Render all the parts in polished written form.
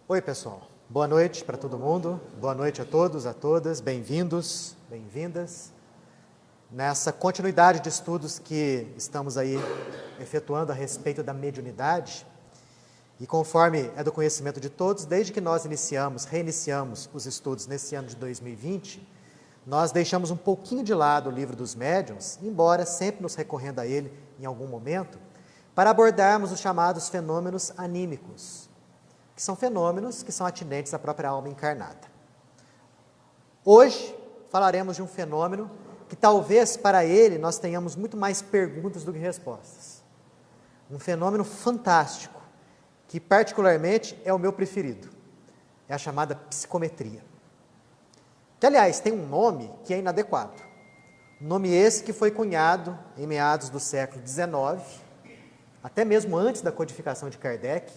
Oi, pessoal. Boa noite para todo mundo. Boa noite a todos, a todas. Bem-vindos, bem-vindas. Nessa continuidade de estudos que estamos aí efetuando a respeito da mediunidade, e conforme é do conhecimento de todos, desde que nós reiniciamos os estudos nesse ano de 2020, nós deixamos um pouquinho de lado o livro dos médiuns, embora sempre nos recorrendo a ele em algum momento, para abordarmos os chamados fenômenos anímicos, que são fenômenos que são atinentes à própria alma encarnada. Hoje falaremos de um fenômeno que talvez para ele nós tenhamos muito mais perguntas do que respostas. Um fenômeno fantástico, que particularmente é o meu preferido. É a chamada psicometria. Que, aliás, tem um nome que é inadequado. Nome esse que foi cunhado em meados do século XIX, até mesmo antes da codificação de Kardec,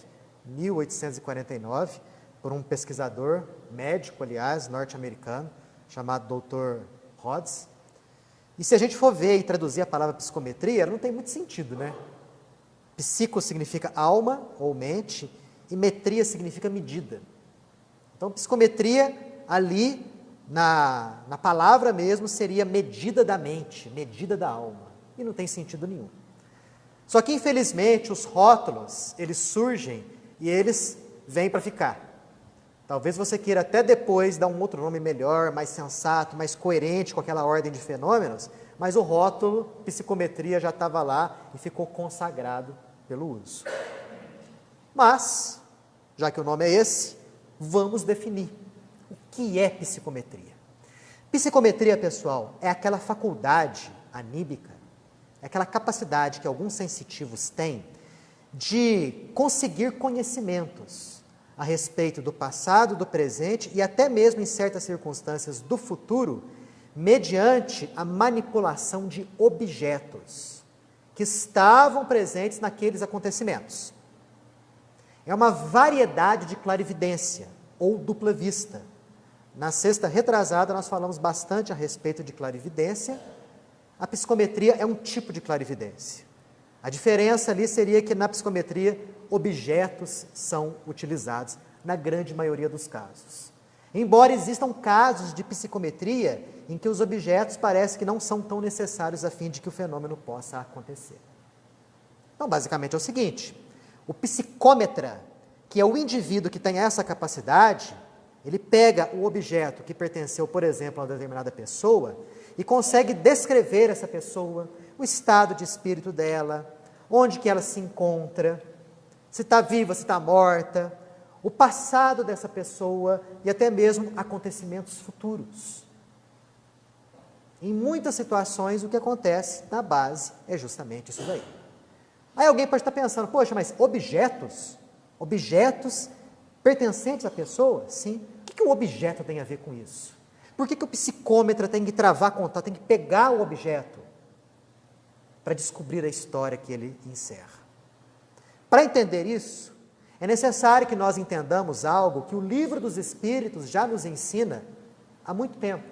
1849, por um pesquisador, médico, aliás, norte-americano, chamado Dr. Rhodes. E se a gente for ver e traduzir a palavra psicometria, ela não tem muito sentido, né? Psico significa alma ou mente, e metria significa medida. Então, psicometria, ali, na palavra mesmo, seria medida da mente, medida da alma. E não tem sentido nenhum. Só que, infelizmente, os rótulos, eles surgem e eles vêm para ficar. Talvez você queira até depois dar um outro nome melhor, mais sensato, mais coerente com aquela ordem de fenômenos, mas o rótulo psicometria já estava lá e ficou consagrado pelo uso. Mas, já que o nome é esse, vamos definir o que é psicometria. Psicometria, pessoal, é aquela faculdade anímica, é aquela capacidade que alguns sensitivos têm de conseguir conhecimentos a respeito do passado, do presente e até mesmo em certas circunstâncias do futuro, mediante a manipulação de objetos que estavam presentes naqueles acontecimentos. É uma variedade de clarividência ou dupla vista. Na sexta retrasada nós falamos bastante a respeito de clarividência. A psicometria é um tipo de clarividência. A diferença ali seria que na psicometria objetos são utilizados na grande maioria dos casos. Embora existam casos de psicometria em que os objetos parecem que não são tão necessários a fim de que o fenômeno possa acontecer. Então, basicamente é o seguinte, o psicômetra, que é o indivíduo que tem essa capacidade, ele pega o objeto que pertenceu, por exemplo, a uma determinada pessoa e consegue descrever essa pessoa, o estado de espírito dela, onde que ela se encontra, se está viva, se está morta, o passado dessa pessoa e até mesmo acontecimentos futuros. Em muitas situações, o que acontece na base é justamente isso daí. Aí alguém pode estar pensando, poxa, mas objetos pertencentes à pessoa? Sim. O que o objeto tem a ver com isso? Por que o psicômetra tem que travar contato, tem que pegar o objeto para descobrir a história que ele encerra? Para entender isso, é necessário que nós entendamos algo que o Livro dos Espíritos já nos ensina há muito tempo.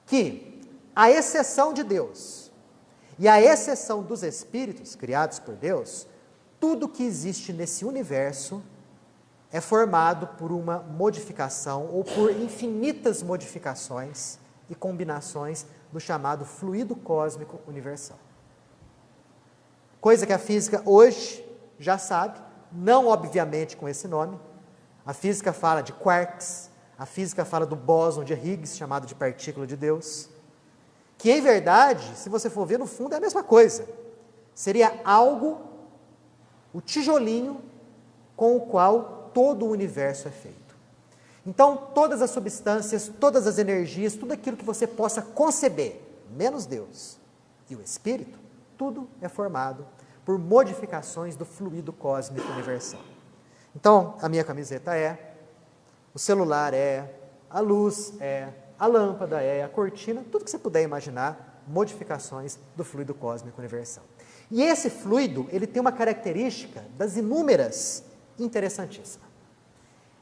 Que, à exceção de Deus e à exceção dos espíritos criados por Deus, tudo que existe nesse universo é formado por uma modificação ou por infinitas modificações e combinações do chamado fluido cósmico universal. Coisa que a física hoje já sabe, não obviamente com esse nome. A física fala de quarks, a física fala do bóson de Higgs, chamado de partícula de Deus, que em verdade, se você for ver no fundo, é a mesma coisa. Seria algo, o tijolinho com o qual todo o universo é feito. Então, todas as substâncias, todas as energias, tudo aquilo que você possa conceber, menos Deus e o Espírito, tudo é formado por modificações do fluido cósmico universal. Então, a minha camiseta é, o celular é, a luz é, a lâmpada é, a cortina, tudo que você puder imaginar, modificações do fluido cósmico universal. E esse fluido, ele tem uma característica das inúmeras interessantíssima.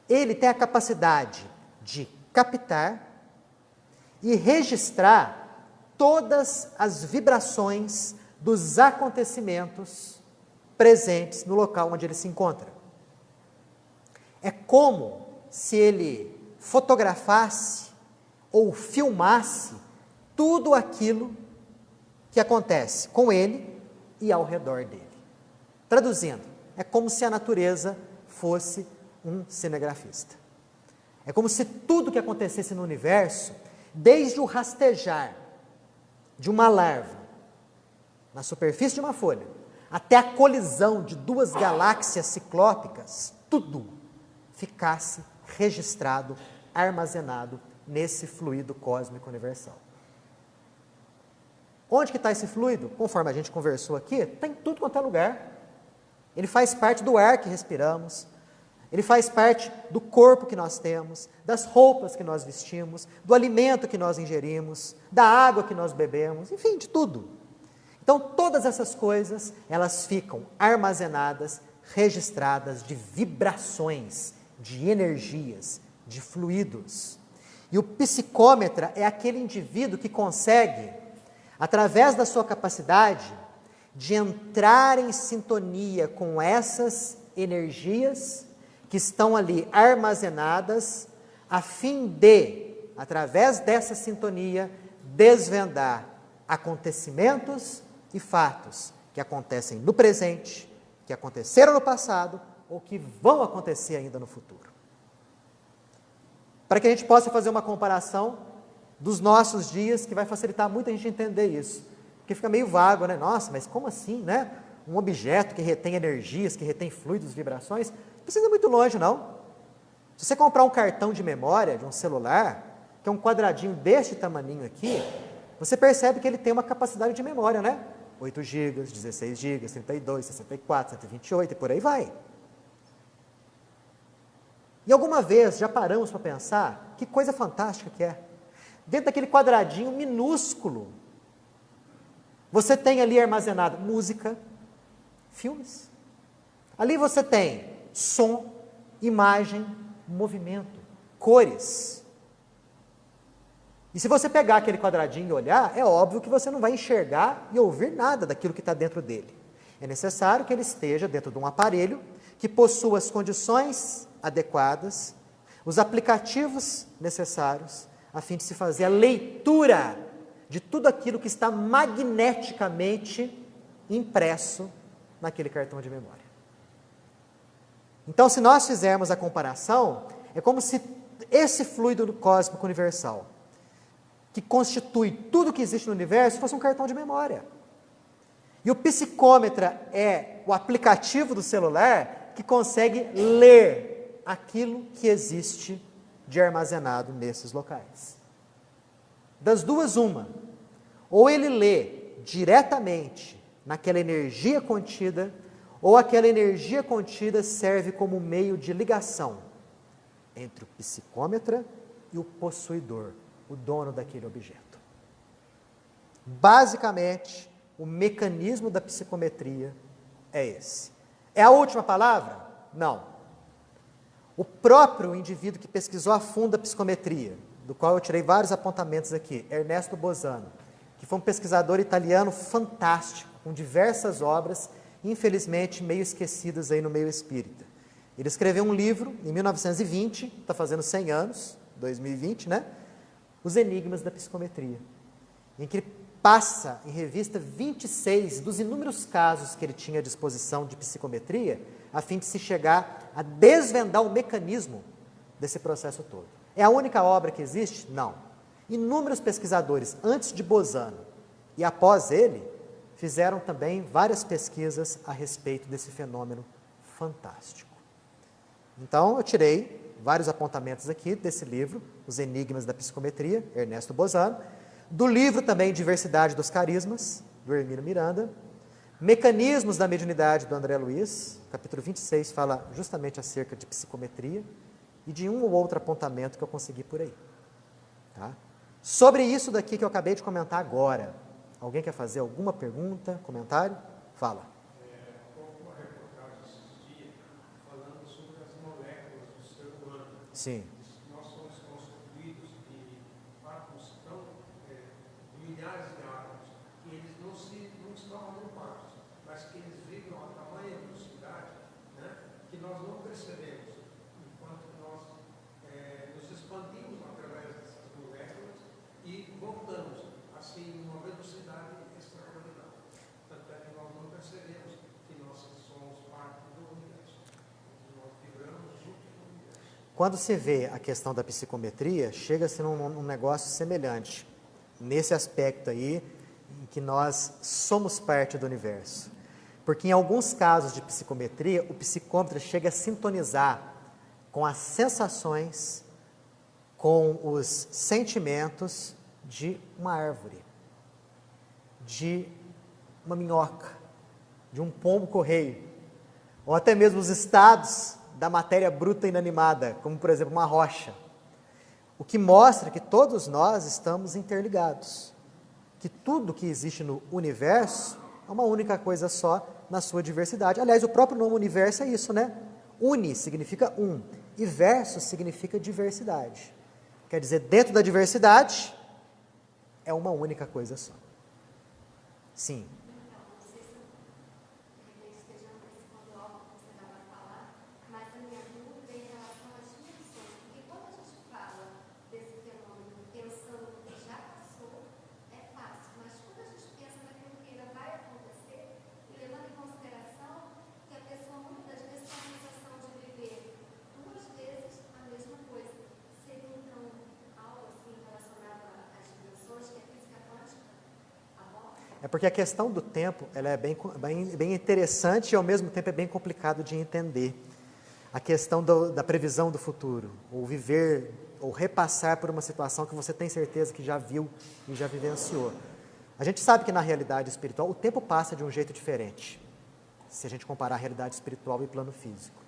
Ele tem a capacidade de captar e registrar todas as vibrações dos acontecimentos presentes no local onde ele se encontra. É como se ele fotografasse ou filmasse tudo aquilo que acontece com ele e ao redor dele. Traduzindo, é como se a natureza fosse um cinegrafista. É como se tudo que acontecesse no universo, desde o rastejar de uma larva na superfície de uma folha, até a colisão de duas galáxias ciclópicas, tudo ficasse registrado, armazenado nesse fluido cósmico universal. Onde que está esse fluido? Conforme a gente conversou aqui, está em tudo quanto é lugar. Ele faz parte do ar que respiramos, ele faz parte do corpo que nós temos, das roupas que nós vestimos, do alimento que nós ingerimos, da água que nós bebemos, enfim, de tudo. Então, todas essas coisas, elas ficam armazenadas, registradas de vibrações, de energias, de fluidos. E o psicômetra é aquele indivíduo que consegue, através da sua capacidade, de entrar em sintonia com essas energias que estão ali armazenadas, a fim de, através dessa sintonia, desvendar acontecimentos e fatos que acontecem no presente, que aconteceram no passado ou que vão acontecer ainda no futuro. Para que a gente possa fazer uma comparação dos nossos dias, que vai facilitar muito a gente entender isso. Porque fica meio vago, né? Nossa, mas como assim, né? Um objeto que retém energias, que retém fluidos, vibrações, não precisa ir muito longe, não. Se você comprar um cartão de memória de um celular, que é um quadradinho deste tamaninho aqui, você percebe que ele tem uma capacidade de memória, né? 8 GB, 16 GB, 32, 64, 128 e por aí vai. E alguma vez já paramos para pensar que coisa fantástica que é. Dentro daquele quadradinho minúsculo, você tem ali armazenado música, filmes. Ali você tem som, imagem, movimento, cores. E se você pegar aquele quadradinho e olhar, é óbvio que você não vai enxergar e ouvir nada daquilo que está dentro dele. É necessário que ele esteja dentro de um aparelho que possua as condições adequadas, os aplicativos necessários, a fim de se fazer a leitura de tudo aquilo que está magneticamente impresso naquele cartão de memória. Então, se nós fizermos a comparação, é como se esse fluido cósmico universal, que constitui tudo que existe no universo, fosse um cartão de memória. E o psicômetra é o aplicativo do celular que consegue ler aquilo que existe de armazenado nesses locais. Das duas, uma. Ou ele lê diretamente naquela energia contida, ou aquela energia contida serve como meio de ligação entre o psicômetra e o possuidor, o dono daquele objeto. Basicamente, o mecanismo da psicometria é esse. É a última palavra? Não. O próprio indivíduo que pesquisou a fundo a psicometria, do qual eu tirei vários apontamentos aqui, Ernesto Bosano, que foi um pesquisador italiano fantástico, com diversas obras, infelizmente meio esquecidas aí no meio espírita. Ele escreveu um livro em 1920, está fazendo 100 anos, 2020, né? Os Enigmas da Psicometria, em que ele passa em revista 26 dos inúmeros casos que ele tinha à disposição de psicometria, a fim de se chegar a desvendar o mecanismo desse processo todo. É a única obra que existe? Não. Inúmeros pesquisadores, antes de Bosano e após ele, fizeram também várias pesquisas a respeito desse fenômeno fantástico. Então, eu tirei vários apontamentos aqui desse livro, Os Enigmas da Psicometria, Ernesto Bosano, do livro também Diversidade dos Carismas, do Hermínio Miranda, Mecanismos da Mediunidade, do André Luiz, capítulo 26, fala justamente acerca de psicometria, e de um ou outro apontamento que eu consegui por aí. Tá? Sobre isso daqui que eu acabei de comentar agora, alguém quer fazer alguma pergunta, comentário? Fala. Houve uma reportagem esses dias falando sobre as moléculas do ser humano. Sim. Nós somos constituídos de átomos tão, de milhares de átomos, que eles não estão agrupados, mas que eles vibram a tamanha velocidade, né, que nós não percebemos. quando se vê a questão da psicometria, chega-se num negócio semelhante, nesse aspecto aí, em que nós somos parte do universo. Porque em alguns casos de psicometria, o psicômetra chega a sintonizar com as sensações, com os sentimentos de uma árvore, de uma minhoca, de um pombo-correio, ou até mesmo os estados da matéria bruta inanimada, como por exemplo uma rocha. O que mostra que todos nós estamos interligados, que tudo que existe no universo é uma única coisa só na sua diversidade. Aliás, o próprio nome universo é isso, né? Uni significa um, e verso significa diversidade. Quer dizer, dentro da diversidade é uma única coisa só. Sim. É porque a questão do tempo ela é bem interessante e ao mesmo tempo é bem complicado de entender. A questão da previsão do futuro, ou viver, ou repassar por uma situação que você tem certeza que já viu e já vivenciou. A gente sabe que na realidade espiritual o tempo passa de um jeito diferente, se a gente comparar a realidade espiritual e plano físico.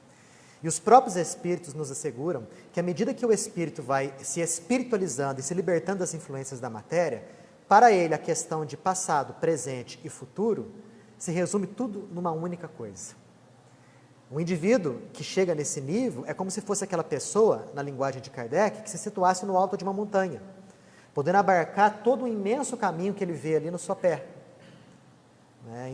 E os próprios espíritos nos asseguram que à medida que o espírito vai se espiritualizando e se libertando das influências da matéria, para ele, a questão de passado, presente e futuro se resume tudo numa única coisa. O indivíduo que chega nesse nível é como se fosse aquela pessoa, na linguagem de Kardec, que se situasse no alto de uma montanha, podendo abarcar todo o imenso caminho que ele vê ali no sopé.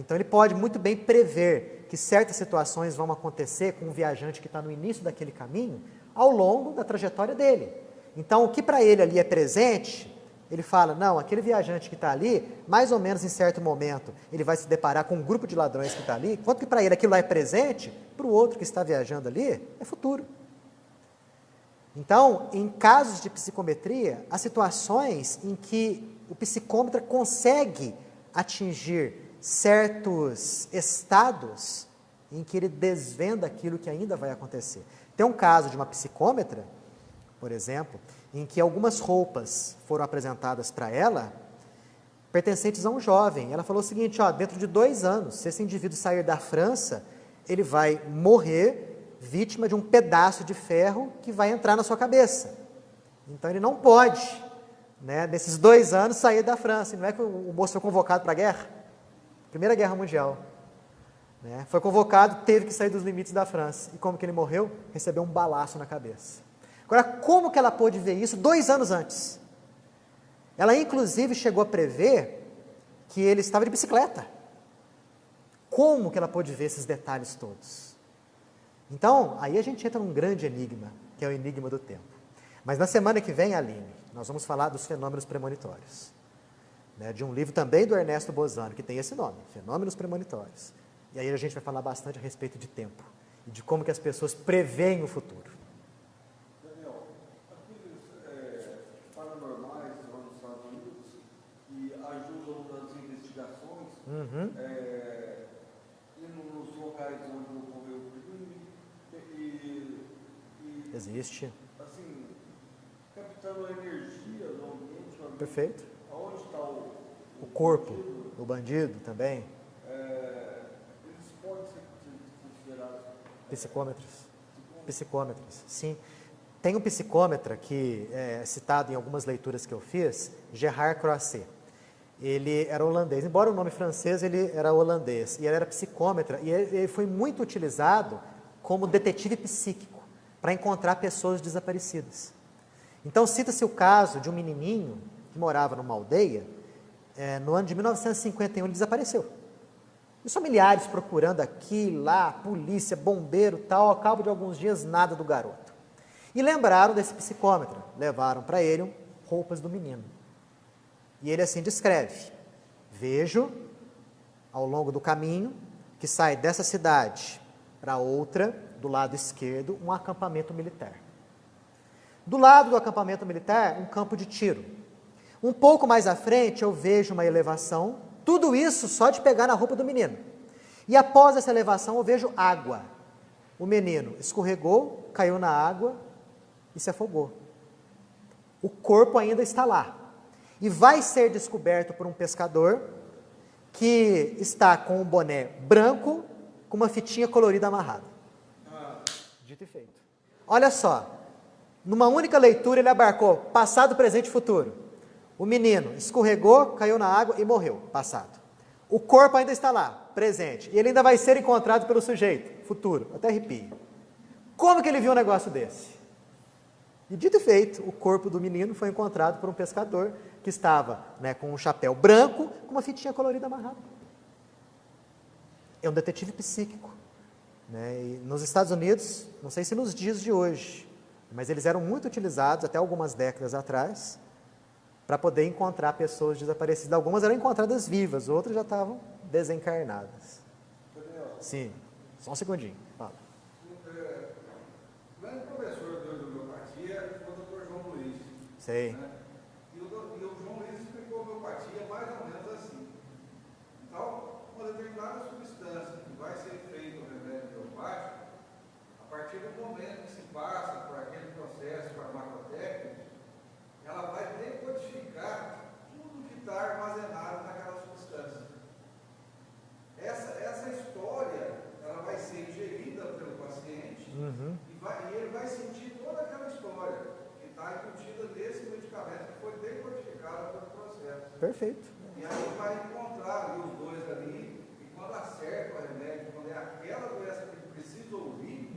Então ele pode muito bem prever que certas situações vão acontecer com um viajante que está no início daquele caminho, ao longo da trajetória dele. Então o que para ele ali é presente, ele fala, não, aquele viajante que está ali, mais ou menos em certo momento, ele vai se deparar com um grupo de ladrões que está ali, enquanto que para ele aquilo lá é presente, para o outro que está viajando ali, é futuro. Então, em casos de psicometria, há situações em que o psicômetra consegue atingir certos estados em que ele desvenda aquilo que ainda vai acontecer. Tem um caso de uma psicômetra, por exemplo, em que algumas roupas foram apresentadas para ela, pertencentes a um jovem. Ela falou o seguinte, dentro de 2 anos, se esse indivíduo sair da França, ele vai morrer vítima de um pedaço de ferro que vai entrar na sua cabeça. Então ele não pode, nesses 2 anos, sair da França. E não é que o moço foi convocado para a guerra? Primeira Guerra Mundial. Foi convocado, teve que sair dos limites da França. E como que ele morreu? Recebeu um balaço na cabeça. Agora, como que ela pôde ver isso 2 anos antes? Ela, inclusive, chegou a prever que ele estava de bicicleta. Como que ela pôde ver esses detalhes todos? Então, aí a gente entra num grande enigma, que é o enigma do tempo. Mas na semana que vem, Aline, nós vamos falar dos fenômenos premonitórios. De um livro também do Ernesto Bozano, que tem esse nome, Fenômenos Premonitórios. E aí a gente vai falar bastante a respeito de tempo, e de como que as pessoas preveem o futuro. Indo nos locais onde ocorreu o crime Existe. Assim, captando a energia do ambiente. Perfeito. Aonde está o corpo do bandido também. Eles podem ser considerados psicômetros, sim. Tem um psicômetra que é citado em algumas leituras que eu fiz, Gerard Croiset. Ele era holandês, embora o nome francês, ele era holandês, e ele era psicômetra, e ele foi muito utilizado como detetive psíquico, para encontrar pessoas desaparecidas. Então, cita-se o caso de um menininho que morava numa aldeia, no ano de 1951 ele desapareceu. E os familiares procurando aqui, lá, polícia, bombeiro, tal, ao cabo de alguns dias, nada do garoto. E lembraram desse psicômetra, levaram para ele roupas do menino. E ele assim descreve: vejo, ao longo do caminho, que sai dessa cidade para outra, do lado esquerdo, um acampamento militar. Do lado do acampamento militar, um campo de tiro. Um pouco mais à frente, eu vejo uma elevação, tudo isso só de pegar na roupa do menino. E após essa elevação, eu vejo água. O menino escorregou, caiu na água e se afogou. O corpo ainda está lá. E vai ser descoberto por um pescador que está com um boné branco, com uma fitinha colorida amarrada. Dito e feito. Olha só, numa única leitura ele abarcou passado, presente e futuro. O menino escorregou, caiu na água e morreu, passado. O corpo ainda está lá, presente. E ele ainda vai ser encontrado pelo sujeito, futuro, até arrepio. Como que ele viu um negócio desse? E dito e feito, o corpo do menino foi encontrado por um pescador que estava, né, com um chapéu branco, com uma fitinha colorida amarrada. É um detetive psíquico. Né? E nos Estados Unidos, não sei se nos dias de hoje, mas eles eram muito utilizados até algumas décadas atrás para poder encontrar pessoas desaparecidas. Algumas eram encontradas vivas, outras já estavam desencarnadas. Sim, só um segundinho. Fala. O grande professor de homeopatia foi o Dr. João Luiz. Sei. Né? E o João Luiz explicou a homeopatia mais ou menos assim. Então, uma determinada substância que vai ser feito no remédio homeopático, a partir do momento que se passa por aquele processo farmacotécnico, ela vai decodificar tudo que está armazenado naquela substância. Essa história, ela vai ser ingerida pelo paciente e ele vai sentir toda aquela história que está embutida nesse medicamento que foi decodificado pelo processo. Perfeito. E aí vai encontrar ali os dois ali, e quando acerta o remédio, quando é aquela doença que ele precisa ouvir,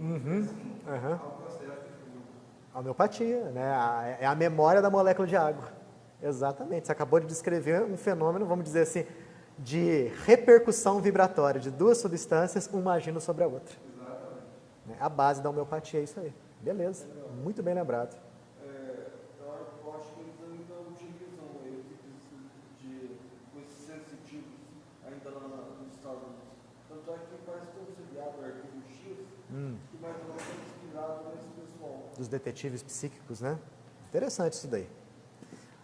ao processo de cura. A homeopatia, né? É a memória da molécula de água. Exatamente. Você acabou de descrever um fenômeno, vamos dizer assim, de repercussão vibratória de duas substâncias, uma agindo sobre a outra. Exatamente. A base da homeopatia é isso aí. Beleza. Muito bem lembrado. Eu acho que eles ainda utilizam esses sensitivos ainda lá nos Estados Unidos. Tanto é que parece que tem um seriado, Arquivo X, que mais ou menos é inspirado nesse pessoal. Dos detetives psíquicos, né? Interessante isso daí.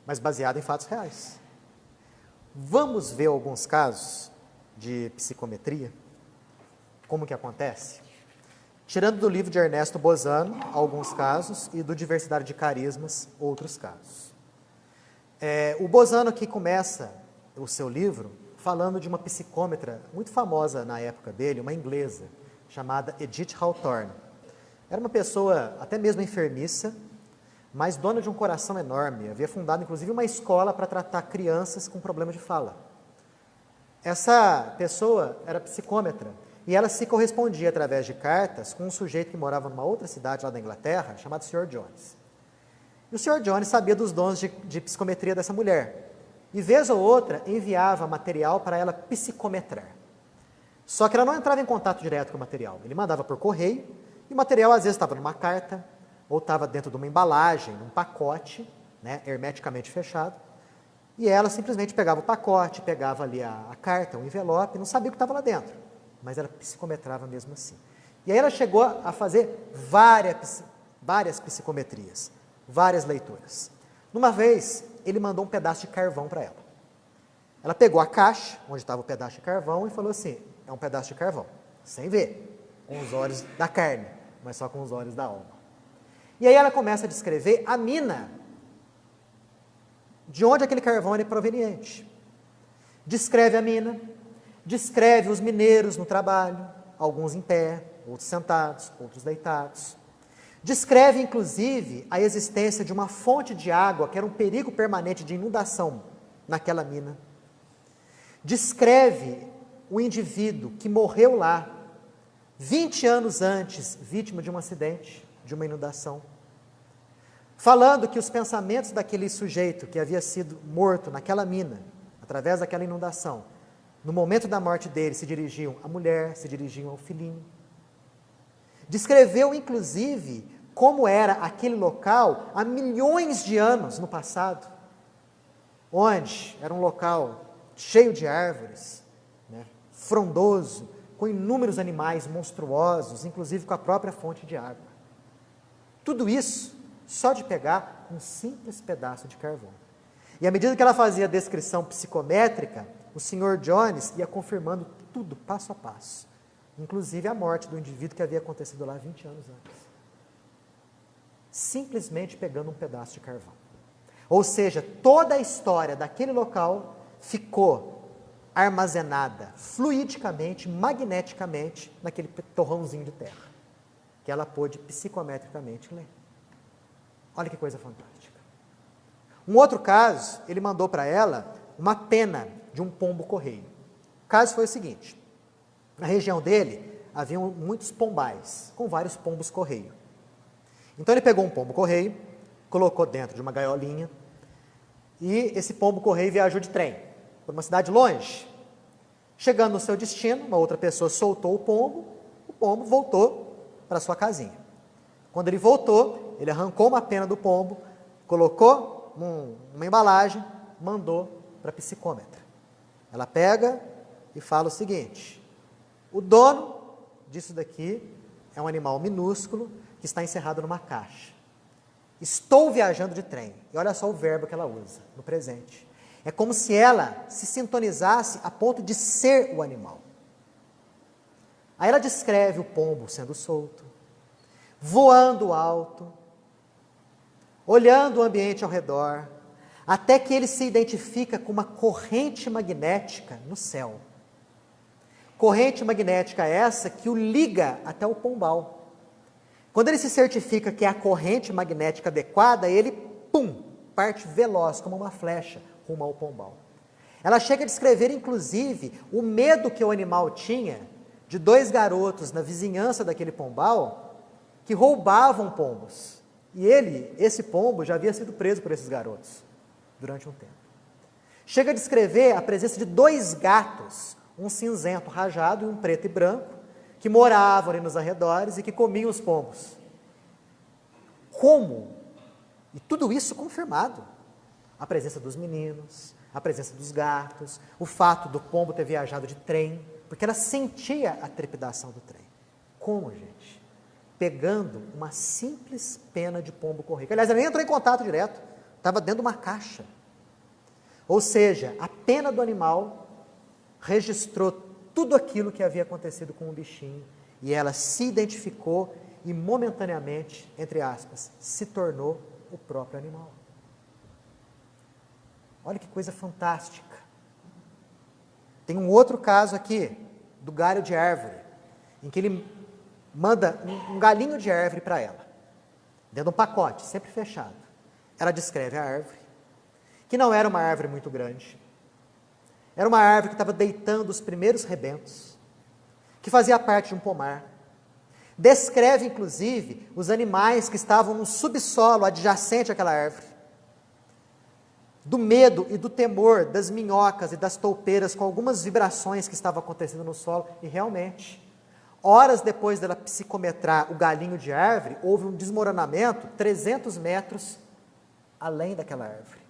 Mas baseado em fatos reais. Vamos ver alguns casos de psicometria? Como que acontece? Tirando do livro de Ernesto Bozano, alguns casos, e do Diversidade de Carismas, outros casos. O Bozano aqui começa o seu livro falando de uma psicômetra muito famosa na época dele, uma inglesa, chamada Edith Hawthorne. Era uma pessoa até mesmo enfermiça, mas dona de um coração enorme. Havia fundado, inclusive, uma escola para tratar crianças com problema de fala. Essa pessoa era psicômetra e ela se correspondia através de cartas com um sujeito que morava numa outra cidade lá da Inglaterra, chamado Sr. Jones. E o Sr. Jones sabia dos dons de psicometria dessa mulher. E, vez ou outra, enviava material para ela psicometrar. Só que ela não entrava em contato direto com o material. Ele mandava por correio e o material, às vezes, estava numa carta ou estava dentro de uma embalagem, num pacote, né, hermeticamente fechado. E ela simplesmente pegava o pacote, pegava ali a carta, o envelope, não sabia o que estava lá dentro. Mas ela psicometrava mesmo assim. E aí ela chegou a fazer várias psicometrias, várias leituras. Numa vez, ele mandou um pedaço de carvão para ela. Ela pegou a caixa, onde estava o pedaço de carvão, e falou assim, é um pedaço de carvão, sem ver, com os olhos da carne, mas só com os olhos da alma. E aí ela começa a descrever a mina, de onde aquele carvão era proveniente. Descreve a mina, descreve os mineiros no trabalho, alguns em pé, outros sentados, outros deitados. Descreve, inclusive, a existência de uma fonte de água que era um perigo permanente de inundação naquela mina. Descreve o indivíduo que morreu lá, 20 anos antes, vítima de um acidente, de uma inundação. Falando que os pensamentos daquele sujeito que havia sido morto naquela mina, através daquela inundação, no momento da morte dele, se dirigiam à mulher, se dirigiam ao filhinho. Descreveu, inclusive, como era aquele local há milhões de anos no passado, onde era um local cheio de árvores, né, frondoso, com inúmeros animais monstruosos, inclusive com a própria fonte de água. Tudo isso só de pegar um simples pedaço de carvão. E à medida que ela fazia a descrição psicométrica, o Sr. Jones ia confirmando tudo, passo a passo. Inclusive a morte do indivíduo que havia acontecido lá 20 anos antes. Simplesmente pegando um pedaço de carvão. Ou seja, toda a história daquele local ficou armazenada fluidicamente, magneticamente, naquele torrãozinho de terra, que ela pôde psicometricamente ler. Olha que coisa fantástica. Um outro caso, ele mandou para ela uma pena de um pombo-correio. O caso foi o seguinte: na região dele, haviam muitos pombais, com vários pombos-correio. Então ele pegou um pombo-correio, colocou dentro de uma gaiolinha, e esse pombo-correio viajou de trem para uma cidade longe. Chegando no seu destino, uma outra pessoa soltou o pombo voltou para sua casinha. Quando ele voltou, ele arrancou uma pena do pombo, colocou numa embalagem, mandou para a psicômetra. Ela pega e fala o seguinte: o dono disso daqui é um animal minúsculo que está encerrado numa caixa. Estou viajando de trem. E olha só o verbo que ela usa no presente. É como se ela se sintonizasse a ponto de ser o animal. Aí ela descreve o pombo sendo solto, voando alto, olhando o ambiente ao redor, até que ele se identifica com uma corrente magnética no céu. Corrente magnética essa que o liga até o pombal. Quando ele se certifica que é a corrente magnética adequada, ele, parte veloz, como uma flecha, rumo ao pombal. Ela chega a descrever, inclusive, o medo que o animal tinha de dois garotos na vizinhança daquele pombal que roubavam pombos. E esse pombo, já havia sido preso por esses garotos durante um tempo. Chega a descrever a presença de dois gatos, um cinzento rajado e um preto e branco, que moravam ali nos arredores e que comiam os pombos. Como? E tudo isso confirmado. A presença dos meninos, a presença dos gatos, o fato do pombo ter viajado de trem, porque ela sentia a trepidação do trem. Como, gente? Pegando uma simples pena de pombo-correio. Aliás, ela nem entrou em contato direto, estava dentro de uma caixa. Ou seja, a pena do animal registrou tudo aquilo que havia acontecido com o bichinho, e ela se identificou e momentaneamente, entre aspas, se tornou o próprio animal. Olha que coisa fantástica. Tem um outro caso aqui, do galho de árvore, em que ele manda um galinho de árvore para ela, dentro de um pacote, sempre fechado. Ela descreve a árvore, que não era uma árvore muito grande, era uma árvore que estava deitando os primeiros rebentos, que fazia parte de um pomar. Descreve, inclusive, os animais que estavam no subsolo adjacente àquela árvore. Do medo e do temor das minhocas e das toupeiras com algumas vibrações que estavam acontecendo no solo. E realmente, horas depois dela psicometrar o galinho de árvore, houve um desmoronamento 300 metros além daquela árvore.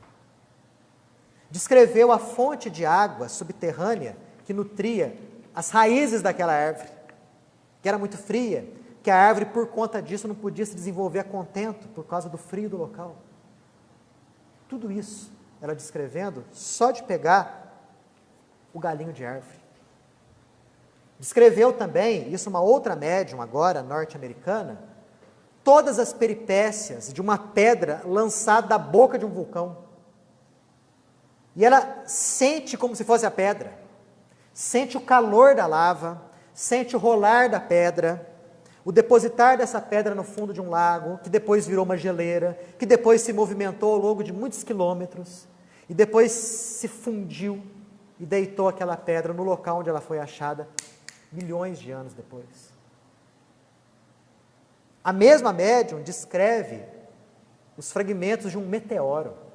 Descreveu a fonte de água subterrânea que nutria as raízes daquela árvore, que era muito fria, que a árvore, por conta disso, não podia se desenvolver a contento, por causa do frio do local. Tudo isso, ela descrevendo, só de pegar o galinho de árvore. Descreveu também, isso uma outra médium agora, norte-americana, todas as peripécias de uma pedra lançada da boca de um vulcão. E ela sente como se fosse a pedra, sente o calor da lava, sente o rolar da pedra, o depositar dessa pedra no fundo de um lago, que depois virou uma geleira, que depois se movimentou ao longo de muitos quilômetros, e depois se fundiu e deitou aquela pedra no local onde ela foi achada, milhões de anos depois. A mesma médium descreve os fragmentos de um meteoro.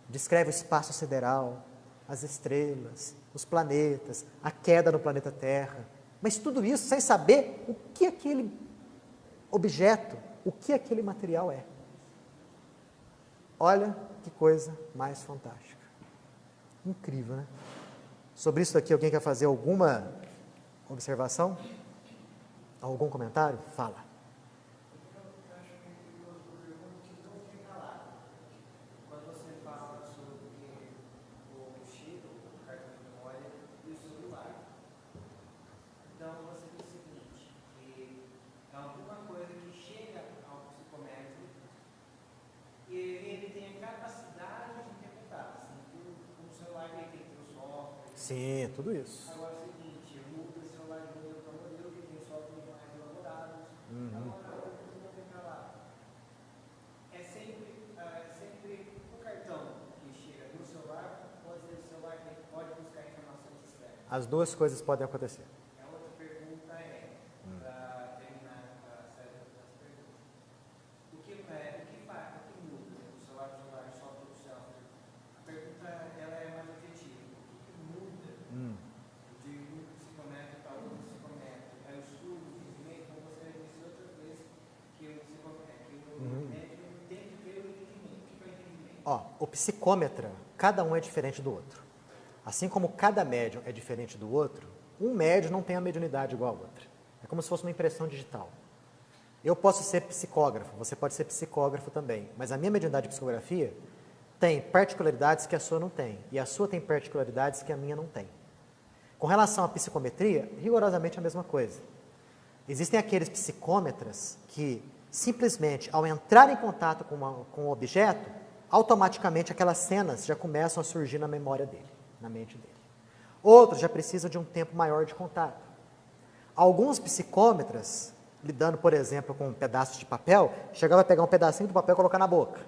Descreve o espaço sideral, as estrelas, os planetas, a queda no planeta Terra. Mas tudo isso sem saber o que aquele objeto, o que aquele material é. Olha que coisa mais fantástica. Incrível, né? Sobre isso aqui, alguém quer fazer alguma observação? Algum comentário? Fala. Eu acho que Sim, tudo isso. Agora é o seguinte, muda o celular de modelo para modelo, que tem softwares mais elaborados. Então, uma coisa que eu vou lá. É sempre o cartão que chega no celular, ou às vezes o celular pode buscar informações externas. As duas coisas podem acontecer. A outra pergunta é, para terminar a série das perguntas, o que muda do celular para o celular, software para o software? A pergunta ela é mais objetiva. O que muda de um psicométrico para outro psicométrico? É o estudo, o entendimento, como você disse outra vez, que o médico tem que ter o entendimento. O que é o entendimento? Ó, o psicômetra, cada um é diferente do outro. Assim como cada médium é diferente do outro, um médium não tem a mediunidade igual ao outro. É como se fosse uma impressão digital. Eu posso ser psicógrafo, você pode ser psicógrafo também, mas a minha mediunidade de psicografia tem particularidades que a sua não tem, e a sua tem particularidades que a minha não tem. Com relação à psicometria, rigorosamente a mesma coisa. Existem aqueles psicômetras que, simplesmente, ao entrar em contato com o objeto, automaticamente aquelas cenas já começam a surgir na memória dele, na mente dele. Outros já precisam de um tempo maior de contato. Alguns psicômetras, lidando, por exemplo, com um pedaço de papel, chegava a pegar um pedacinho do papel e colocar na boca.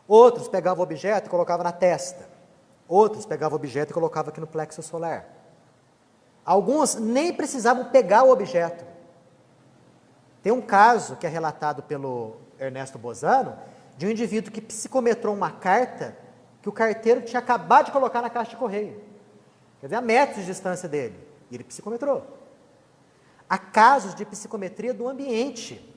Outros pegavam o objeto e colocavam na testa. Outros pegavam o objeto e colocavam aqui no plexo solar. Alguns nem precisavam pegar o objeto. Tem um caso que é relatado pelo Ernesto Bozano, de um indivíduo que psicometrou uma carta que o carteiro tinha acabado de colocar na caixa de correio. Quer dizer, a metros de distância dele. E ele psicometrou. Há casos de psicometria do ambiente,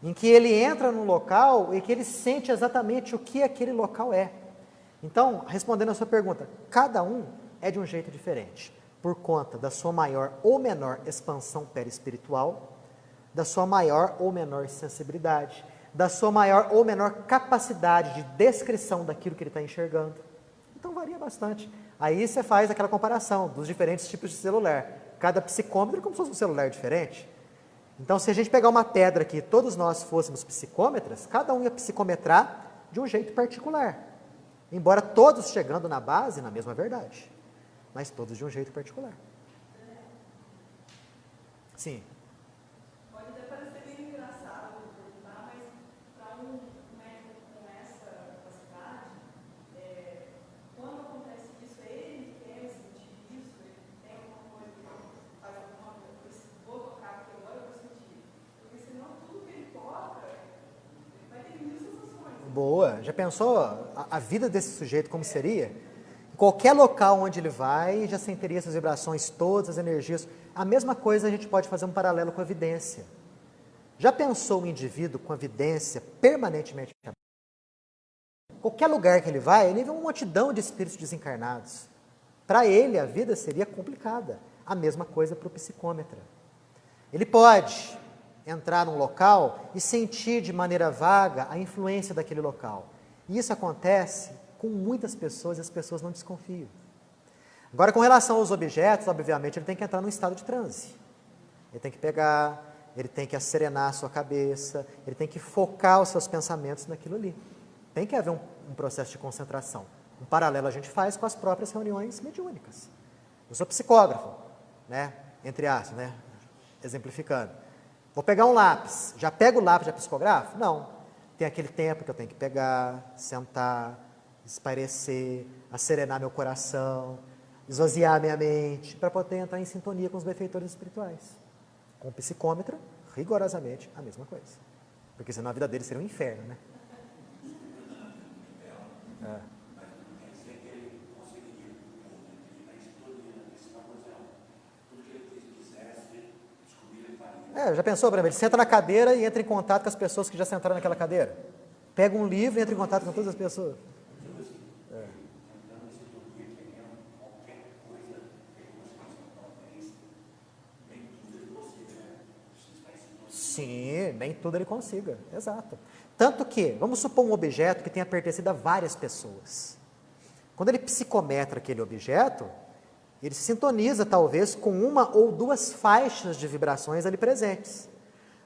em que ele entra num local e que ele sente exatamente o que aquele local é. Então, respondendo a sua pergunta, cada um é de um jeito diferente, por conta da sua maior ou menor expansão perispiritual, da sua maior ou menor sensibilidade, da sua maior ou menor capacidade de descrição daquilo que ele está enxergando. Então, varia bastante. Aí você faz aquela comparação dos diferentes tipos de celular. Cada psicômetro é como se fosse um celular diferente. Então, se a gente pegar uma pedra aqui, todos nós fôssemos psicômetras, cada um ia psicometrar de um jeito particular. Embora todos chegando na base, na mesma verdade. Mas todos de um jeito particular. Sim. Pode até parecer meio engraçado perguntar, mas para um médico com essa capacidade, quando acontece isso, ele quer sentir isso, ele tem alguma coisa que faz alguma coisa, vou tocar aqui agora, eu vou sentir. Porque senão tudo que ele toca, ele vai ter mil sensações. Boa. Já pensou a vida desse sujeito como seria? Em qualquer local onde ele vai, já sentiria essas vibrações todas, as energias. A mesma coisa a gente pode fazer um paralelo com a vidência. Já pensou um indivíduo com a vidência permanentemente aberta? Qualquer lugar que ele vai, ele vê uma multidão de espíritos desencarnados. Para ele, a vida seria complicada. A mesma coisa para o psicômetra. Ele pode entrar num local e sentir de maneira vaga a influência daquele local. E isso acontece com muitas pessoas e as pessoas não desconfiam. Agora, com relação aos objetos, obviamente, ele tem que entrar num estado de transe. Ele tem que pegar, ele tem que asserenar a sua cabeça, ele tem que focar os seus pensamentos naquilo ali. Tem que haver um processo de concentração. Um paralelo a gente faz com as próprias reuniões mediúnicas. Eu sou psicógrafo, né? Entre aspas, né? Exemplificando. Vou pegar um lápis. Já pego o lápis, já psicografo? Não. Tem aquele tempo que eu tenho que pegar, sentar, espairecer, asserenar meu coração, esvaziar minha mente, para poder entrar em sintonia com os benfeitores espirituais. Com o psicômetra, rigorosamente, a mesma coisa. Porque senão a vida dele seria um inferno, né? Já pensou, por exemplo, ele senta na cadeira e entra em contato com as pessoas que já sentaram naquela cadeira. Pega um livro e entra em contato com todas as pessoas. Sim, nem tudo ele consiga, exato. Tanto que, vamos supor um objeto que tenha pertencido a várias pessoas. Quando ele psicometra aquele objeto, ele se sintoniza talvez com uma ou duas faixas de vibrações ali presentes.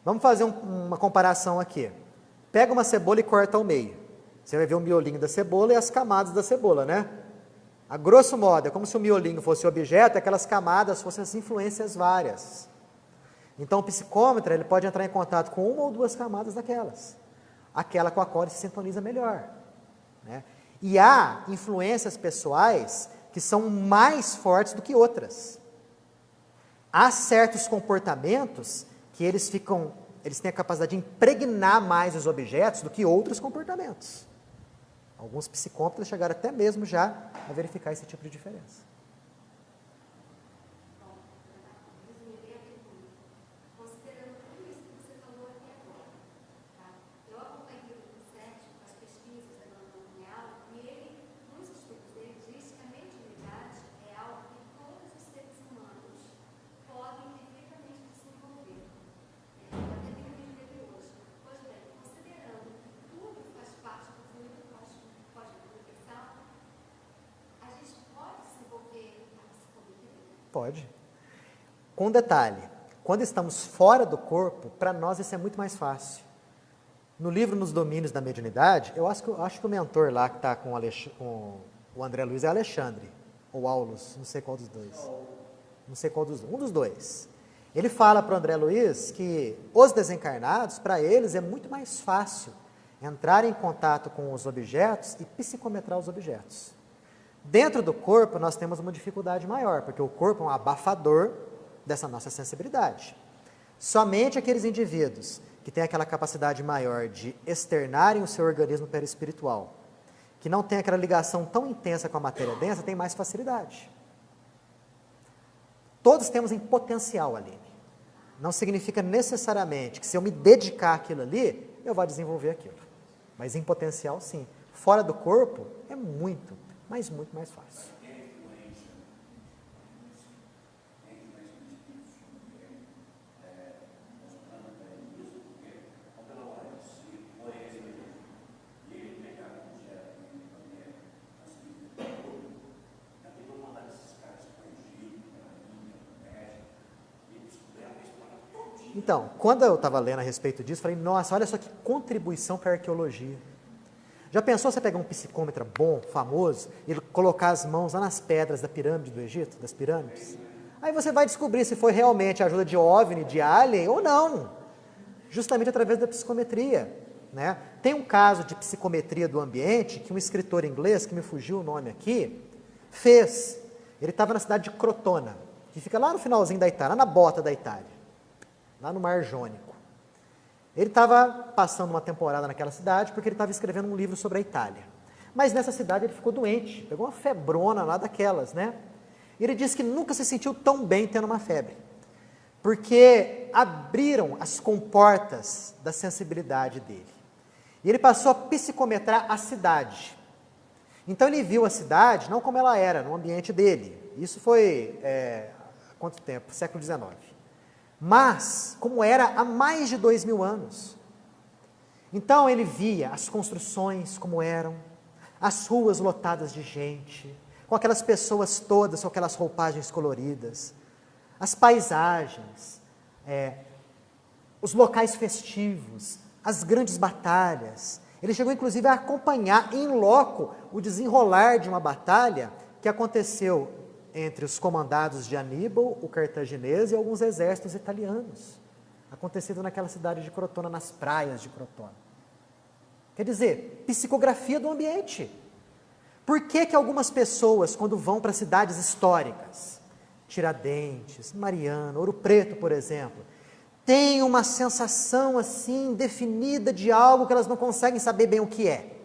Vamos fazer uma comparação aqui. Pega uma cebola e corta ao meio. Você vai ver o miolinho da cebola e as camadas da cebola, né? A grosso modo, é como se o miolinho fosse o objeto e aquelas camadas fossem as influências várias. Então, o psicômetra ele pode entrar em contato com uma ou duas camadas daquelas. Aquela com a qual ele se sintoniza melhor. Né? E há influências pessoais que são mais fortes do que outras. Há certos comportamentos que eles têm a capacidade de impregnar mais os objetos do que outros comportamentos. Alguns psicómetras chegaram até mesmo já a verificar esse tipo de diferença. Pode. Com um detalhe, quando estamos fora do corpo, para nós isso é muito mais fácil. No livro Nos Domínios da Mediunidade, eu acho que o mentor lá que está com o André Luiz é Alexandre, ou Aulus, não sei qual dos dois. Não sei qual dos dois, um dos dois. Ele fala para o André Luiz que os desencarnados, para eles é muito mais fácil entrar em contato com os objetos e psicometrar os objetos. Dentro do corpo, nós temos uma dificuldade maior, porque o corpo é um abafador dessa nossa sensibilidade. Somente aqueles indivíduos que têm aquela capacidade maior de externarem o seu organismo perispiritual, que não tem aquela ligação tão intensa com a matéria densa, têm mais facilidade. Todos temos em potencial, Aline. Não significa necessariamente que se eu me dedicar àquilo ali, eu vou desenvolver aquilo. Mas em potencial, sim. Fora do corpo, é muito, mas muito mais fácil. Então, quando eu estava lendo a respeito disso, falei, nossa, olha só que contribuição para a arqueologia. Já pensou você pegar um psicômetra bom, famoso, e colocar as mãos lá nas pedras da pirâmide do Egito, das pirâmides? Aí você vai descobrir se foi realmente a ajuda de OVNI, de alien ou não. Justamente através da psicometria. Né? Tem um caso de psicometria do ambiente que um escritor inglês, que me fugiu o nome aqui, fez. Ele estava na cidade de Crotona, que fica lá no finalzinho da Itália, lá na bota da Itália, lá no Mar Jônico. Ele estava passando uma temporada naquela cidade porque ele estava escrevendo um livro sobre a Itália. Mas nessa cidade ele ficou doente, pegou uma febrona lá daquelas, né? E ele disse que nunca se sentiu tão bem tendo uma febre, porque abriram as comportas da sensibilidade dele. E ele passou a psicometrar a cidade. Então ele viu a cidade não como ela era, no ambiente dele. Isso foi, há quanto tempo? Século XIX. Mas como era há mais de 2000 anos. Então ele via as construções como eram, as ruas lotadas de gente, com aquelas pessoas todas, com aquelas roupagens coloridas, as paisagens, os locais festivos, as grandes batalhas. Ele chegou inclusive a acompanhar em loco o desenrolar de uma batalha que aconteceu entre os comandados de Aníbal, o cartaginês e alguns exércitos italianos, acontecido naquela cidade de Crotona, nas praias de Crotona. Quer dizer, psicografia do ambiente. Por que que algumas pessoas, quando vão para cidades históricas, Tiradentes, Mariana, Ouro Preto, por exemplo, têm uma sensação assim definida de algo que elas não conseguem saber bem o que é?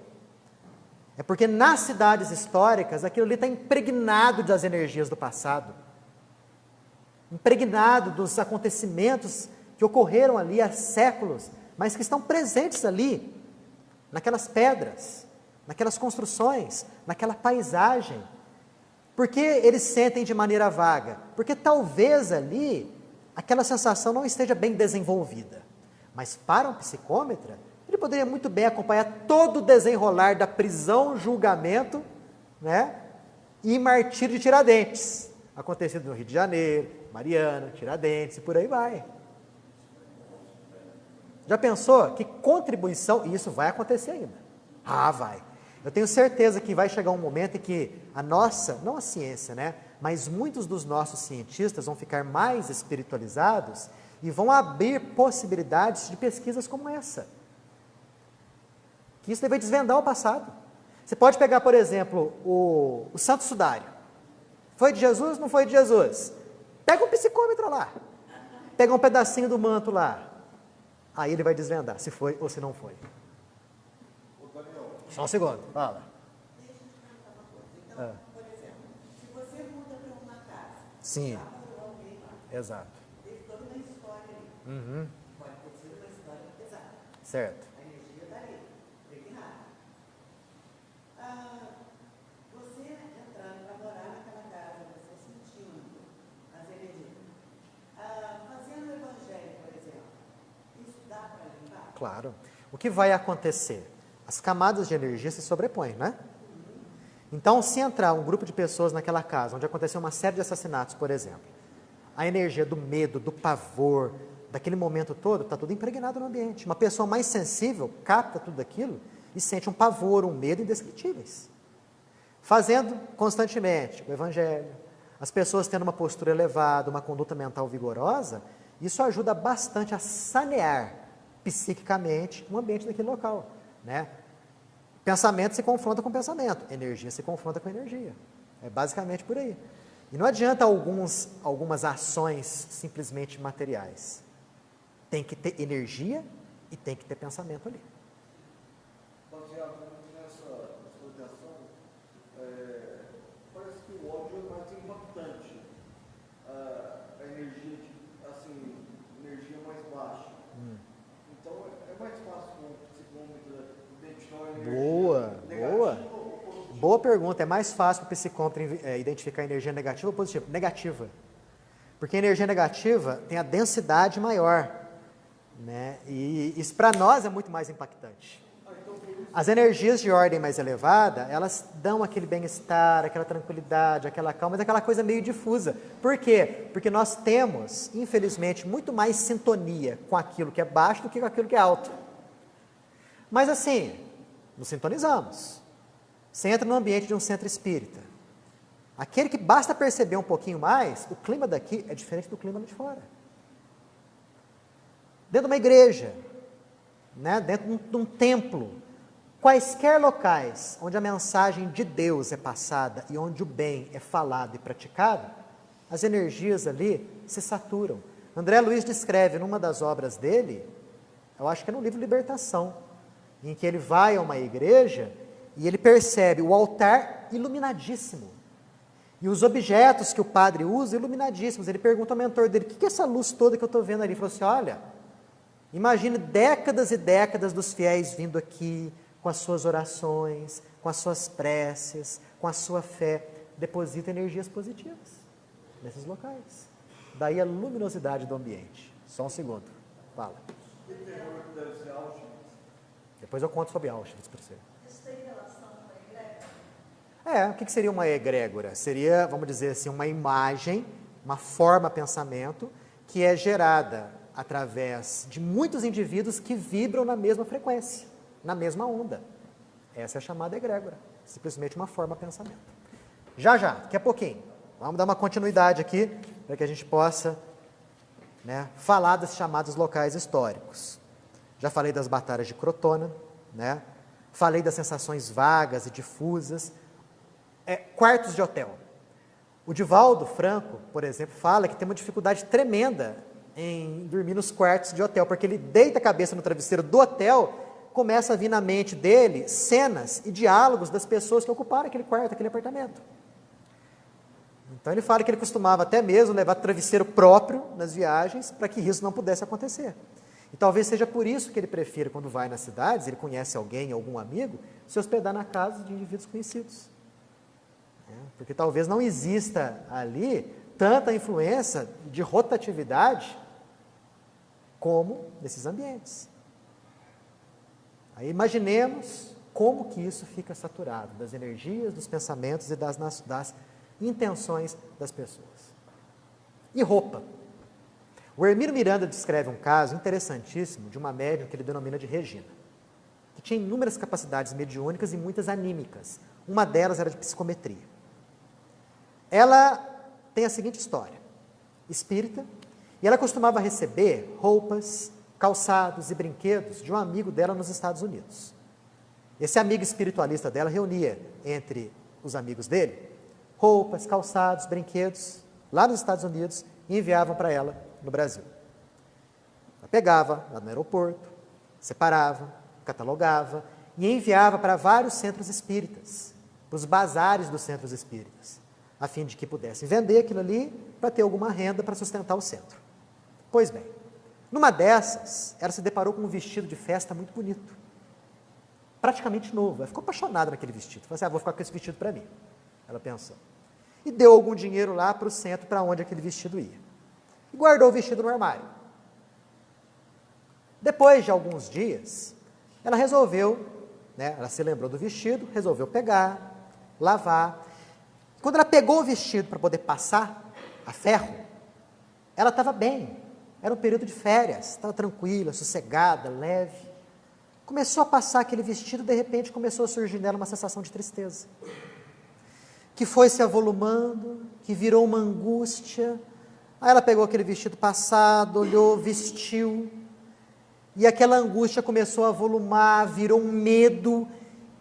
É porque nas cidades históricas, aquilo ali está impregnado das energias do passado, impregnado dos acontecimentos que ocorreram ali há séculos, mas que estão presentes ali, naquelas pedras, naquelas construções, naquela paisagem. Por que eles sentem de maneira vaga? Porque talvez ali, aquela sensação não esteja bem desenvolvida. Mas para um psicômetra, ele poderia muito bem acompanhar todo o desenrolar da prisão, julgamento, né, e martírio de Tiradentes, acontecido no Rio de Janeiro, Mariana, Tiradentes, e por aí vai. Já pensou que contribuição, e isso vai acontecer ainda? Ah, vai. Eu tenho certeza que vai chegar um momento em que a nossa, não a ciência, né, mas muitos dos nossos cientistas vão ficar mais espiritualizados e vão abrir possibilidades de pesquisas como essa. Que isso vai desvendar o passado. Você pode pegar, por exemplo, o Santo Sudário. Foi de Jesus? Não foi de Jesus? Pega um psicômetro lá. Pega um pedacinho do manto lá. Aí ele vai desvendar se foi ou se não foi. Só um segundo. Fala. Deixa eu te perguntar uma coisa. Então, por exemplo, se você muda para uma casa, Sim. já morou alguém lá, Exato. teve toda uma história ali. Uhum. Pode ter sido uma história pesada. Certo. A energia está ali, impregnada. Você entrando para morar naquela casa, você sentindo as energias. Fazendo o evangelho, por exemplo, isso dá para limpar? Claro. O que vai acontecer? As camadas de energia se sobrepõem, né? Então, se entrar um grupo de pessoas naquela casa, onde aconteceu uma série de assassinatos, por exemplo, a energia do medo, do pavor, daquele momento todo, está tudo impregnado no ambiente. Uma pessoa mais sensível capta tudo aquilo e sente um pavor, um medo indescritíveis. Fazendo constantemente o evangelho, as pessoas tendo uma postura elevada, uma conduta mental vigorosa, isso ajuda bastante a sanear psiquicamente o ambiente daquele local. Né? Pensamento se confronta com pensamento, energia se confronta com energia. É basicamente por aí. E não adianta algumas ações simplesmente materiais. Tem que ter energia e tem que ter pensamento ali. Baseado nessa explicação, parece que o ódio é mais impactante. A energia, assim, energia mais baixa. Então é mais fácil com o psicômetro identificar a energia Boa. Boa pergunta. É mais fácil para o psicômetro identificar a energia negativa ou positiva? Negativa. Porque a energia negativa tem a densidade maior. Né? E isso para nós é muito mais impactante. As energias de ordem mais elevada, elas dão aquele bem-estar, aquela tranquilidade, aquela calma, mas aquela coisa meio difusa. Por quê? Porque nós temos, infelizmente, muito mais sintonia com aquilo que é baixo do que com aquilo que é alto. Mas assim, nos sintonizamos. Você entra no ambiente de um centro espírita. Aquele que basta perceber um pouquinho mais, o clima daqui é diferente do clima lá de fora. Dentro de uma igreja, né? Dentro de um templo, quaisquer locais onde a mensagem de Deus é passada e onde o bem é falado e praticado, as energias ali se saturam. André Luiz descreve numa das obras dele, eu acho que é no livro Libertação, em que ele vai a uma igreja e ele percebe o altar iluminadíssimo. E os objetos que o padre usa, iluminadíssimos. Ele pergunta ao mentor dele, o que é essa luz toda que eu estou vendo ali? Ele falou assim, olha, imagine décadas e décadas dos fiéis vindo aqui, com as suas orações, com as suas preces, com a sua fé, deposita energias positivas nesses locais. Daí a luminosidade do ambiente. Só um segundo. Fala. Depois eu conto sobre Auschwitz para você. Isso tem relação com a egrégora? O que seria uma egrégora? Seria, vamos dizer assim, uma imagem, uma forma pensamento que é gerada através de muitos indivíduos que vibram na mesma frequência, na mesma onda. Essa é a chamada egrégora, simplesmente uma forma pensamento. Já, daqui a pouquinho, vamos dar uma continuidade aqui, para que a gente possa, né, falar dos chamados locais históricos. Já falei das batalhas de Crotona, né? Falei das sensações vagas e difusas, quartos de hotel. O Divaldo Franco, por exemplo, fala que tem uma dificuldade tremenda em dormir nos quartos de hotel, porque ele deita a cabeça no travesseiro do hotel, começa a vir na mente dele cenas e diálogos das pessoas que ocuparam aquele quarto, aquele apartamento. Então ele fala que ele costumava até mesmo levar travesseiro próprio nas viagens, para que isso não pudesse acontecer. E talvez seja por isso que ele prefira, quando vai nas cidades, ele conhece alguém, algum amigo, se hospedar na casa de indivíduos conhecidos. Porque talvez não exista ali tanta influência de rotatividade como nesses ambientes. Aí imaginemos como que isso fica saturado das energias, dos pensamentos e das intenções das pessoas. E roupa. O Hermínio Miranda descreve um caso interessantíssimo de uma médium que ele denomina de Regina. O tinha inúmeras capacidades mediúnicas e muitas anímicas. Uma delas era de psicometria. Ela tem a seguinte história: espírita, e ela costumava receber roupas, calçados e brinquedos de um amigo dela nos Estados Unidos. Esse amigo espiritualista dela reunia entre os amigos dele roupas, calçados, brinquedos lá nos Estados Unidos e enviavam para ela no Brasil. Ela pegava lá no aeroporto, separava, catalogava e enviava para vários centros espíritas, para os bazares dos centros espíritas, a fim de que pudessem vender aquilo ali para ter alguma renda para sustentar o centro. Pois bem, numa dessas, ela se deparou com um vestido de festa muito bonito, praticamente novo. Ela ficou apaixonada naquele vestido. Falou assim, vou ficar com esse vestido para mim. Ela pensou. E deu algum dinheiro lá para o centro, para onde aquele vestido ia. E guardou o vestido no armário. Depois de alguns dias, ela resolveu, ela se lembrou do vestido, resolveu pegar, lavar. Quando ela pegou o vestido para poder passar a ferro, ela estava bem. Era um período de férias, estava tranquila, sossegada, leve. Começou a passar aquele vestido, de repente começou a surgir nela uma sensação de tristeza, que foi se avolumando, que virou uma angústia. Aí ela pegou aquele vestido passado, olhou, vestiu, e aquela angústia começou a volumar, virou um medo.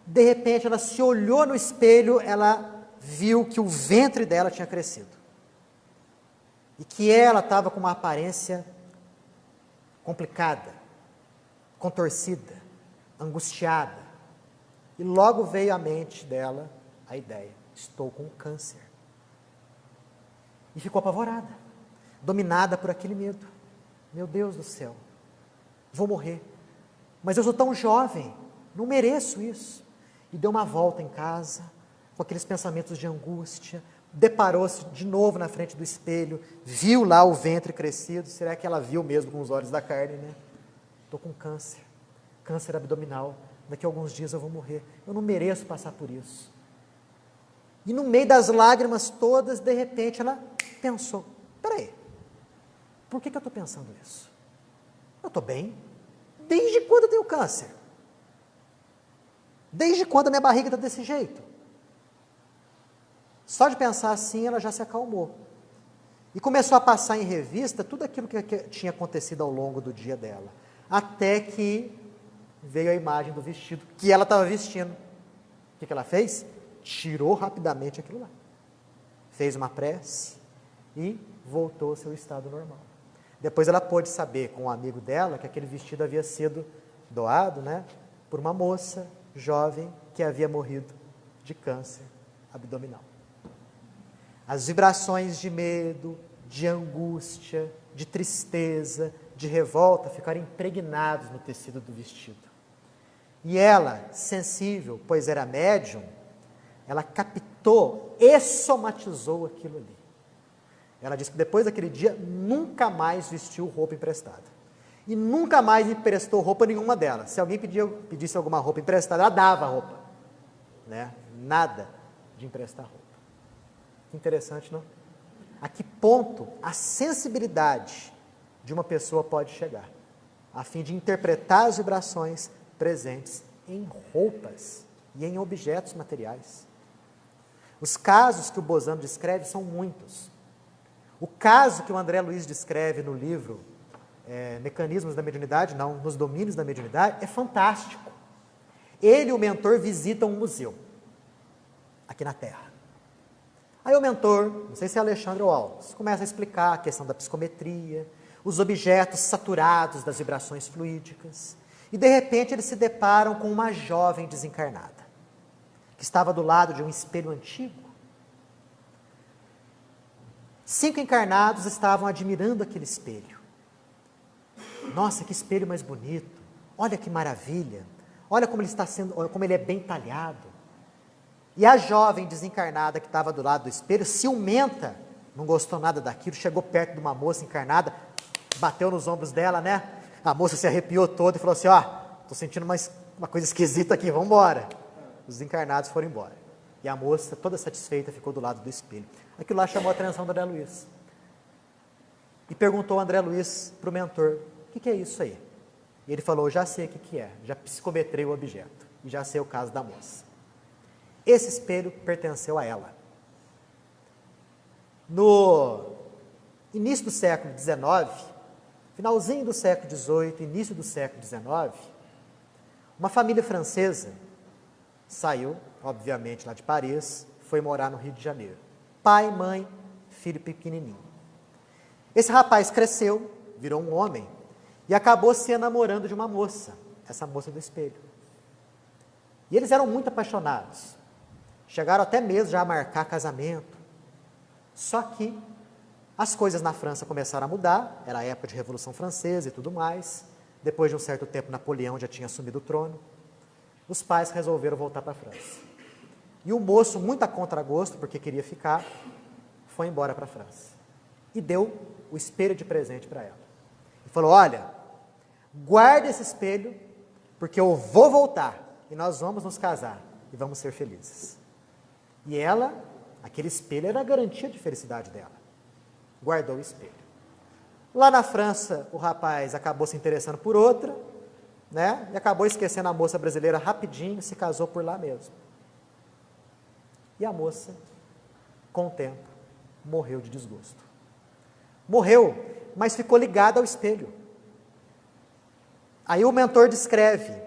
De repente ela se olhou no espelho, ela viu que o ventre dela tinha crescido, e que ela estava com uma aparência complicada, contorcida, angustiada. E logo veio à mente dela a ideia: estou com câncer. E ficou apavorada, dominada por aquele medo. Meu Deus do céu, vou morrer. Mas eu sou tão jovem, não mereço isso. E deu uma volta em casa, com aqueles pensamentos de angústia, deparou-se de novo na frente do espelho, viu lá o ventre crescido. Será que ela viu mesmo com os olhos da carne, né? Estou com câncer, câncer abdominal, daqui a alguns dias eu vou morrer, eu não mereço passar por isso. E no meio das lágrimas todas, de repente ela pensou, peraí, por que eu estou pensando isso? Eu estou bem, desde quando eu tenho câncer? Desde quando a minha barriga está desse jeito? Só de pensar assim, ela já se acalmou. E começou a passar em revista tudo aquilo que tinha acontecido ao longo do dia dela. Até que veio a imagem do vestido que ela estava vestindo. O que ela fez? Tirou rapidamente aquilo lá. Fez uma prece e voltou ao seu estado normal. Depois ela pôde saber com um amigo dela que aquele vestido havia sido doado, por uma moça jovem que havia morrido de câncer abdominal. As vibrações de medo, de angústia, de tristeza, de revolta ficaram impregnados no tecido do vestido. E ela, sensível, pois era médium, ela captou e somatizou aquilo ali. Ela disse que depois daquele dia nunca mais vestiu roupa emprestada. E nunca mais emprestou roupa nenhuma delas. Se alguém pedisse alguma roupa emprestada, ela dava a roupa. Nada de emprestar roupa. Que interessante, não? A que ponto a sensibilidade de uma pessoa pode chegar, a fim de interpretar as vibrações presentes em roupas e em objetos materiais. Os casos que o Bozano descreve são muitos. O caso que o André Luiz descreve no livro Mecanismos da Mediunidade, nos Domínios da Mediunidade, é fantástico. Ele e o mentor visitam um museu, aqui na Terra. Aí o mentor, não sei se é Alexandre ou Alves, começa a explicar a questão da psicometria, os objetos saturados das vibrações fluídicas, e de repente eles se deparam com uma jovem desencarnada, que estava do lado de um espelho antigo. 5 encarnados estavam admirando aquele espelho. Nossa, que espelho mais bonito, olha que maravilha, olha como ele é bem talhado. E a jovem desencarnada que estava do lado do espelho, ciumenta, não gostou nada daquilo, chegou perto de uma moça encarnada, bateu nos ombros dela, A moça se arrepiou toda e falou assim, estou sentindo uma coisa esquisita aqui, vamos embora. Os encarnados foram embora. E a moça, toda satisfeita, ficou do lado do espelho. Aquilo lá chamou a atenção do André Luiz. E perguntou ao André Luiz para o mentor, o que é isso aí? E ele falou, já sei o que é, já psicometrei o objeto, e já sei o caso da moça. Esse espelho pertenceu a ela. No início do século XIX, finalzinho do século XVIII, início do século XIX, uma família francesa saiu, obviamente, lá de Paris, foi morar no Rio de Janeiro. Pai, mãe, filho pequenininho. Esse rapaz cresceu, virou um homem, e acabou se namorando de uma moça, essa moça do espelho. E eles eram muito apaixonados. Chegaram até mesmo já a marcar casamento. Só que as coisas na França começaram a mudar, era a época de Revolução Francesa e tudo mais. Depois de um certo tempo, Napoleão já tinha assumido o trono. Os pais resolveram voltar para a França. E o moço, muito a contragosto, porque queria ficar, foi embora para a França. E deu o espelho de presente para ela. E falou, olha, guarda esse espelho, porque eu vou voltar, e nós vamos nos casar, e vamos ser felizes. E ela, aquele espelho era a garantia de felicidade dela. Guardou o espelho. Lá na França, o rapaz acabou se interessando por outra, né? E acabou esquecendo a moça brasileira rapidinho, se casou por lá mesmo. E a moça, com o tempo, morreu de desgosto. Morreu, mas ficou ligada ao espelho. Aí o mentor descreve,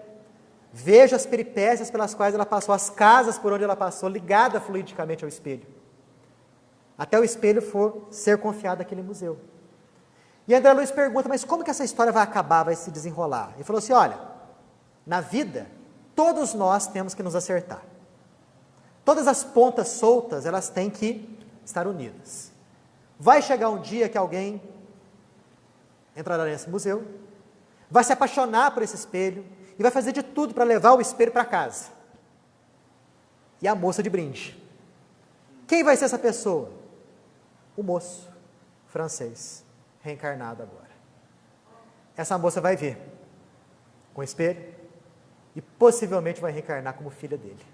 veja as peripécias pelas quais ela passou, as casas por onde ela passou, ligada fluidicamente ao espelho. Até o espelho for ser confiado àquele museu. E André Luiz pergunta, mas como que essa história vai acabar, vai se desenrolar? Ele falou assim, olha, na vida, todos nós temos que nos acertar. Todas as pontas soltas, elas têm que estar unidas. Vai chegar um dia que alguém entrará nesse museu, vai se apaixonar por esse espelho e vai fazer de tudo para levar o espelho para casa. E a moça de brinde. Quem vai ser essa pessoa? O moço francês, reencarnado agora. Essa moça vai vir com o espelho e possivelmente vai reencarnar como filha dele.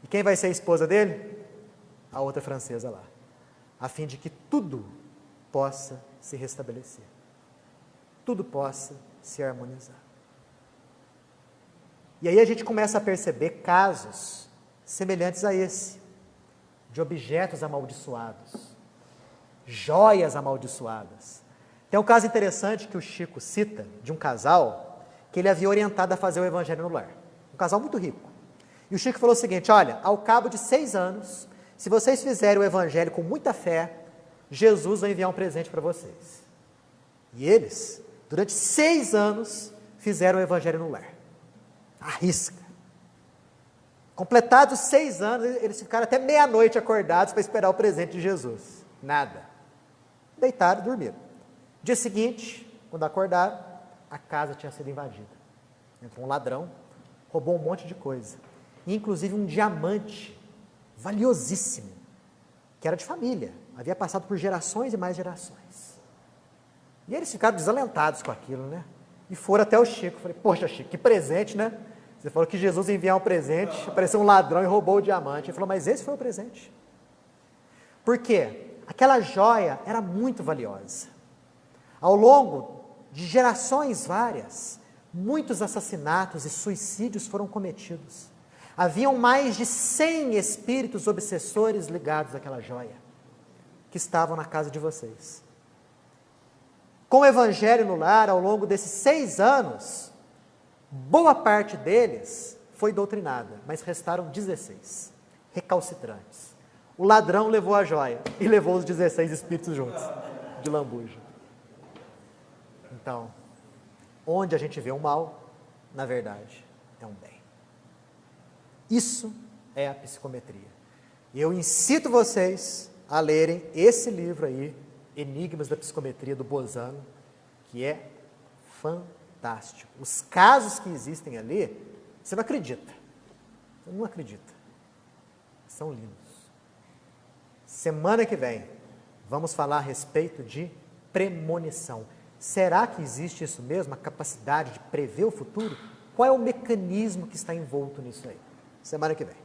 E quem vai ser a esposa dele? A outra francesa lá. A fim de que tudo possa se restabelecer. Tudo possa se harmonizar. E aí a gente começa a perceber casos semelhantes a esse, de objetos amaldiçoados, joias amaldiçoadas. Tem um caso interessante que o Chico cita, de um casal, que ele havia orientado a fazer o evangelho no lar. Um casal muito rico. E o Chico falou o seguinte, olha, ao cabo de 6 anos, se vocês fizerem o evangelho com muita fé, Jesus vai enviar um presente para vocês. E eles, durante 6 anos, fizeram o evangelho no lar. Arrisca. Completados 6 anos, eles ficaram até meia-noite acordados para esperar o presente de Jesus. Nada. Deitaram e dormiram. Dia seguinte, quando acordaram, a casa tinha sido invadida. Entrou um ladrão, roubou um monte de coisa. Inclusive um diamante valiosíssimo, que era de família, havia passado por gerações e mais gerações. E eles ficaram desalentados com aquilo, né? E foram até o Chico. Falei, poxa, Chico, que presente, né? Você falou que Jesus ia enviar um presente, apareceu um ladrão e roubou o diamante. Ele falou, mas esse foi o presente. Por quê? Aquela joia era muito valiosa. Ao longo de gerações várias, muitos assassinatos e suicídios foram cometidos. Haviam mais de 100 espíritos obsessores ligados àquela joia, que estavam na casa de vocês. Com o evangelho no lar, ao longo desses 6 anos, boa parte deles foi doutrinada, mas restaram 16, recalcitrantes. O ladrão levou a joia e levou os 16 espíritos juntos, de lambuja. Então, onde a gente vê o mal, na verdade, é um bem. Isso é a psicometria. E eu incito vocês a lerem esse livro aí, Enigmas da Psicometria, do Bozano, que é fantástico. Os casos que existem ali, você não acredita. Você não acredita. São lindos. Semana que vem, vamos falar a respeito de premonição. Será que existe isso mesmo, a capacidade de prever o futuro? Qual é o mecanismo que está envolto nisso aí? Semana que vem.